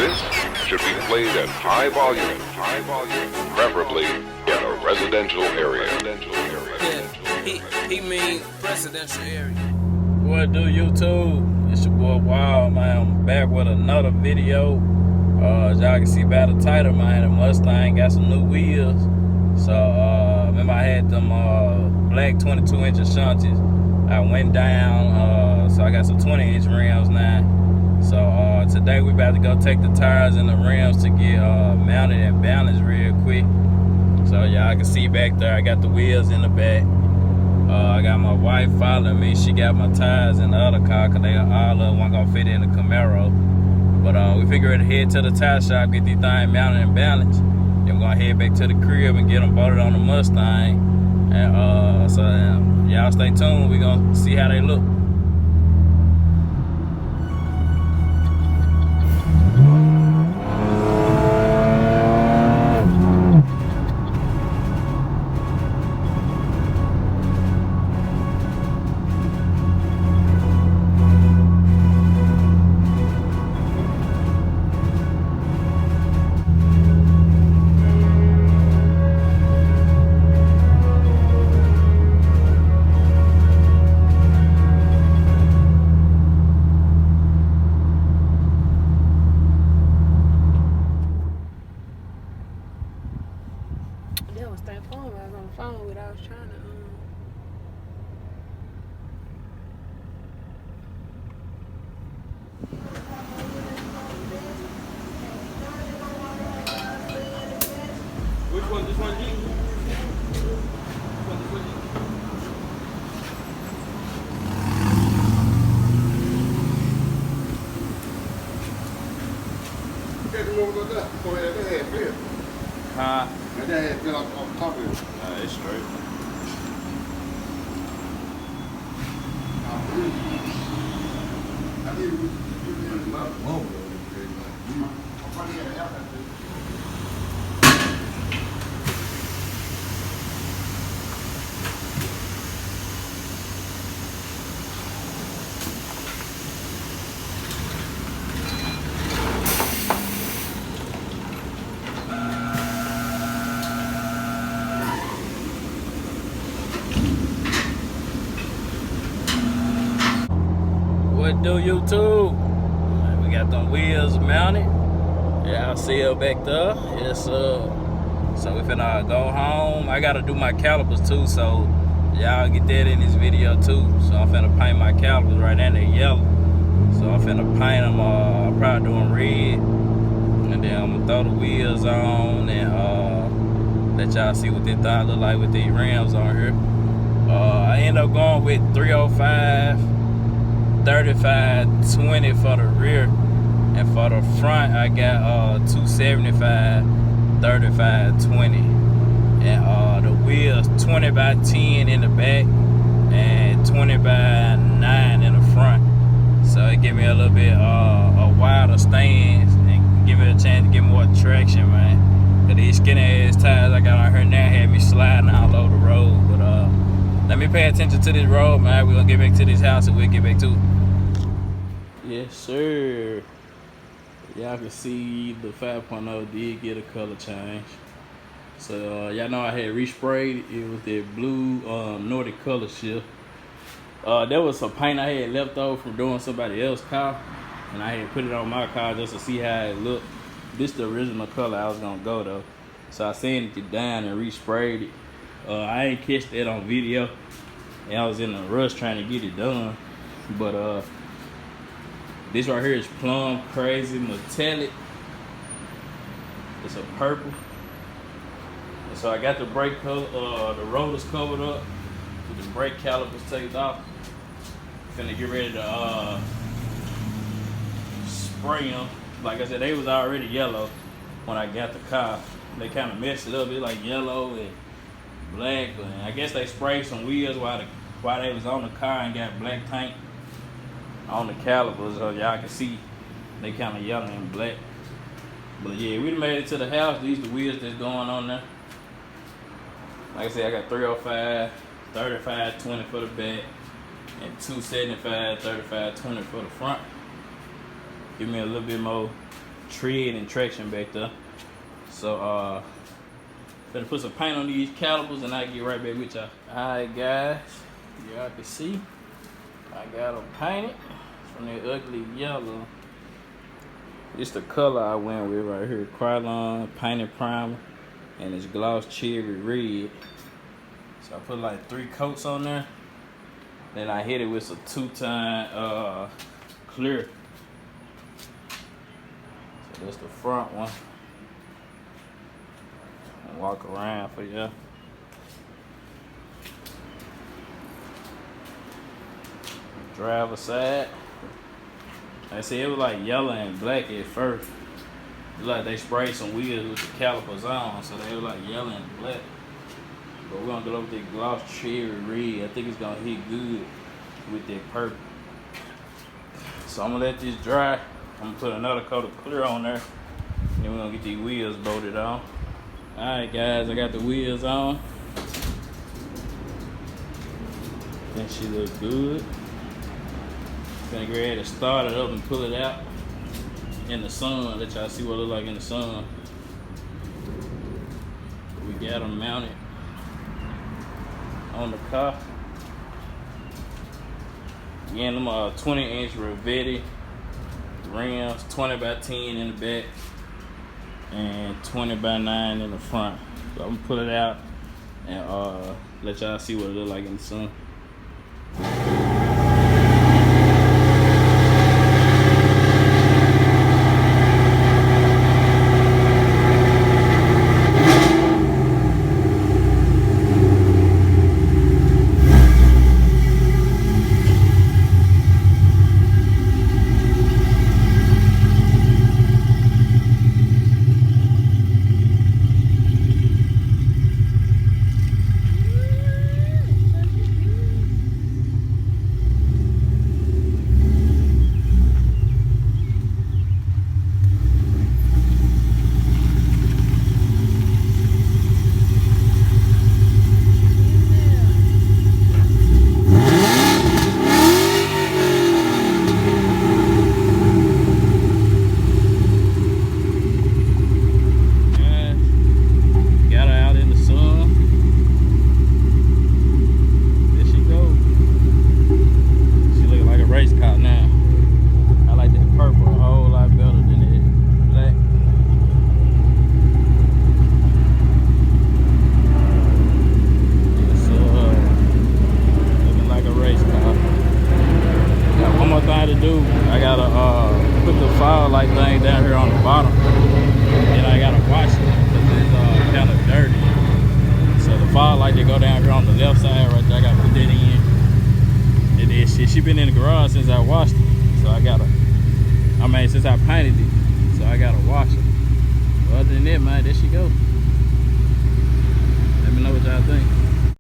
This should be played at high volume, preferably in a residential area. Yeah, he mean residential area. What do YouTube? It's your boy Wild, man. I'm back with another video. As y'all can see by the title, man, the Mustang got some new wheels. So remember I had them black 22-inch shunties. I went down, so I got some 20-inch rims now. So today we about to go take the tires and the rims to get mounted and balanced real quick. So y'all can see back there, I got the wheels in the back. I got my wife following me. She got my tires in the other car because they all of them weren't gonna fit in the Camaro. But we figured to head to the tire shop, get these things mounted and balanced. Then we're gonna head back to the crib and get them bolted on the Mustang. And so y'all stay tuned. We're gonna see how they look. That was that phone I was on the phone with. I was trying to Which one? This one, G? Huh? It's straight. What do YouTube? We got them wheels mounted. Yeah, I'll see you back there. Yes, so we finna go home. I gotta do my calipers too, so y'all get that in this video too. So I'm finna paint my calipers right now. They're yellow. So I'm finna paint them. I'll probably do them red, and then I'm gonna throw the wheels on and let y'all see what this thing look like with these rims on here. I end up going with 305. 35/20 for the rear, and for the front I got 275 35/20, and the wheels 20/10 in the back and 20/9 in the front, so it give me a little bit a wider stance and give it a chance to get more traction, man. Cause these skinny ass tires I got on here now had me sliding all over the road. But let me pay attention to this road, man. We're gonna get back to this house and we'll get back to it. Yes, sir. Y'all can see the 5.0 did get a color change. So y'all know I had resprayed. It was that blue Nordic color shift. There was some paint I had left over from doing somebody else's car, and I had put it on my car just to see how it looked. This the original color I was gonna go though. So I sanded it down and resprayed it. I ain't catch that on video, and I was in a rush trying to get it done. But this right here is plum crazy metallic. It's a purple. And so I got the brake cover, the rotors covered up with the brake calipers taken off. Finna get ready to spray them. Like I said, they was already yellow when I got the car. They kind of messed it up. It's like yellow and black. And I guess they sprayed some wheels while they was on the car and got black paint on the calipers, so y'all can see they kind of yellow and black. But yeah, we done made it to the house. These the wheels that's going on there. Like I said, I got 305, 35/20 for the back, and 275, 35/20 for the front. Give me a little bit more tread and traction back there. So gonna put some paint on these calipers and I'll get right back with y'all. Alright guys, y'all can see I got them painted from that ugly yellow. It's the color I went with right here. Krylon painted primer and it's gloss cherry red. So I put like 3 coats on there. Then I hit it with some 2-time clear. So that's the front one. I'll walk around for y'all. Driver side. I see it was like yellow and black at first. It was like they sprayed some wheels with the calipers on, so they were like yellow and black. But we're gonna go with that gloss cherry red. I think it's gonna hit good with that purple. So I'm gonna let this dry. I'm gonna put another coat of clear on there. And then we're gonna get these wheels bolted on. Alright guys, I got the wheels on. Think she looks good. Gonna go ahead and start it up and pull it out in the sun. Let y'all see what it look like in the sun. We got them mounted on the car. Again, them 20-inch Rivetti rims, 20 by 10 in the back and 20 by 9 in the front. So I'm gonna pull it out and let y'all see what it look like in the sun. I gotta put the file light thing down here on the bottom, and I gotta wash it because it's kind of dirty. So the file light that go down here on the left side right there, I gotta put that in. And then she been in the garage since I washed it, so since I painted it, so I gotta wash it. But other than that, man, there she go. Let me know what y'all think.